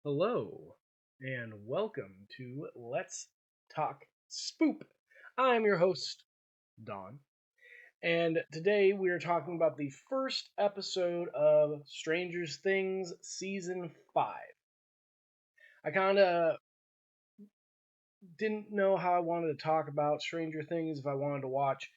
Hello, and welcome to Let's Talk Spoop. I'm your host, Don, and today we are talking about the first episode of Stranger Things Season 5. I kind of didn't know how I wanted to talk about Stranger Things, if I wanted to watch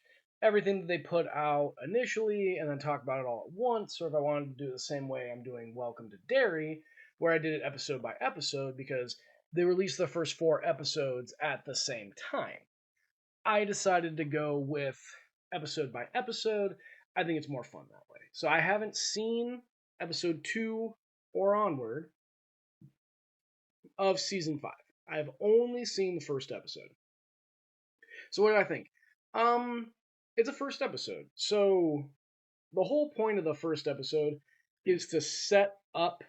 everything that they put out initially and then talk about it all at once, or if I wanted to do it the same way I'm doing Welcome to Derry, where I did it episode by episode because they released the first 4 episodes at the same time. I decided to go with episode by episode. I think it's more fun that way. So I haven't seen episode 2 or onward of season 5. I've only seen the first episode. So what did I think? Um, it's a first episode. So the whole point of the first episode is to set up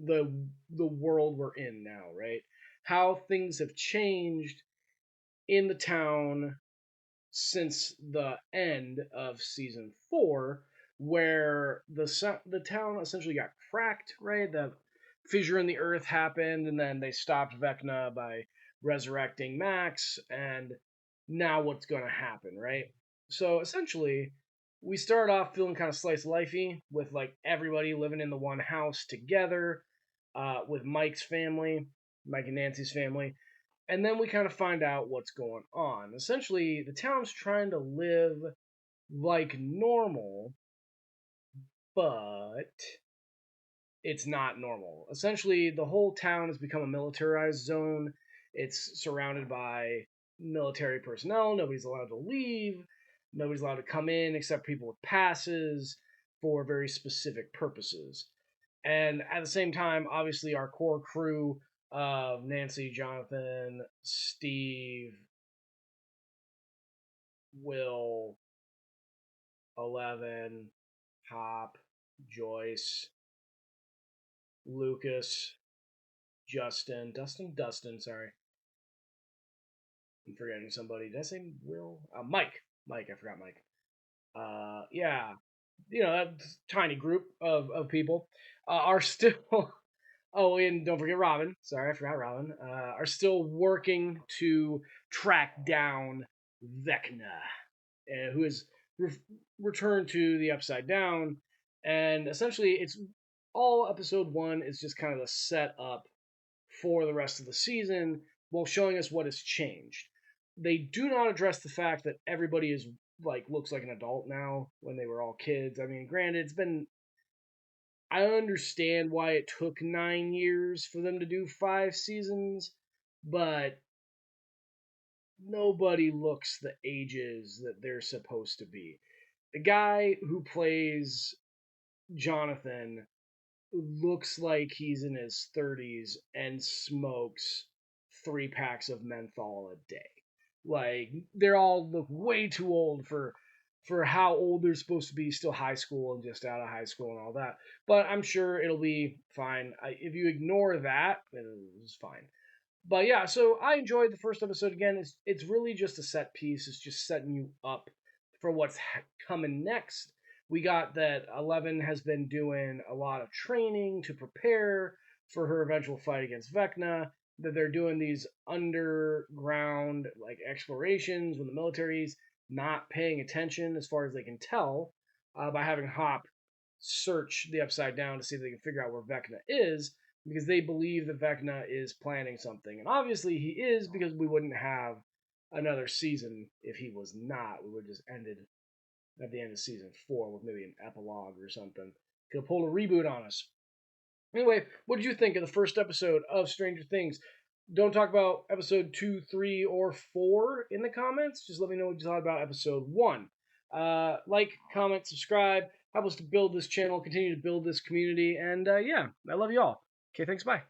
the world we're in now, right? How things have changed in the town since the end of season 4, where the town essentially got cracked, right? The fissure in the earth happened, and then they stopped Vecna by resurrecting Max, and now what's going to happen, right? So essentially, we start off feeling kind of slice of lifey with like everybody living in the one house together, with Mike's family, Mike and Nancy's family, and then we kind of find out what's going on. Essentially, the town's trying to live like normal, but it's not normal. Essentially, the whole town has become a militarized zone. It's surrounded by military personnel. Nobody's allowed to leave. Nobody's allowed to come in except people with passes for very specific purposes. And at the same time, obviously, our core crew of Nancy, Jonathan, Steve, Will, 11, Hop, Joyce, Lucas, Dustin, sorry. I'm forgetting somebody. Did I say Will? Mike. I forgot Mike. Yeah. That tiny group of people are still. Oh, and don't forget Robin. Sorry, I forgot Robin. Are still working to track down Vecna, who is returned to the Upside Down. And essentially, it's all episode 1 is just kind of the setup for the rest of the season while showing us what has changed. They do not address the fact that everybody is looks like an adult now when they were all kids. I mean, granted, it's been I understand why it took 9 years for them to do 5 seasons, but nobody looks the ages that they're supposed to be. The guy who plays Jonathan looks like he's in his 30s and smokes 3 packs of menthol a day. Like, they're all look way too old for how old they're supposed to be, still high school and just out of high school and all that. But I'm sure it'll be fine. If you ignore that, it's fine. But yeah, so I enjoyed the first episode again. It's really just a set piece. It's just setting you up for what's coming next. We got that 11 has been doing a lot of training to prepare for her eventual fight against Vecna. That they're doing these underground explorations when the military's not paying attention as far as they can tell, by having Hop search the Upside Down to see if they can figure out where Vecna is, because they believe that Vecna is planning something. And obviously he is, because we wouldn't have another season if he was not. We would just ended at the end of season 4 with maybe an epilogue or something. Could have pulled a reboot on us. Anyway, what did you think of the first episode of Stranger Things? Don't talk about episode 2, 3, or 4 in the comments. Just let me know what you thought about episode 1. Like, comment, subscribe. Help us to build this channel, continue to build this community. And yeah, I love you all. Okay, thanks, bye.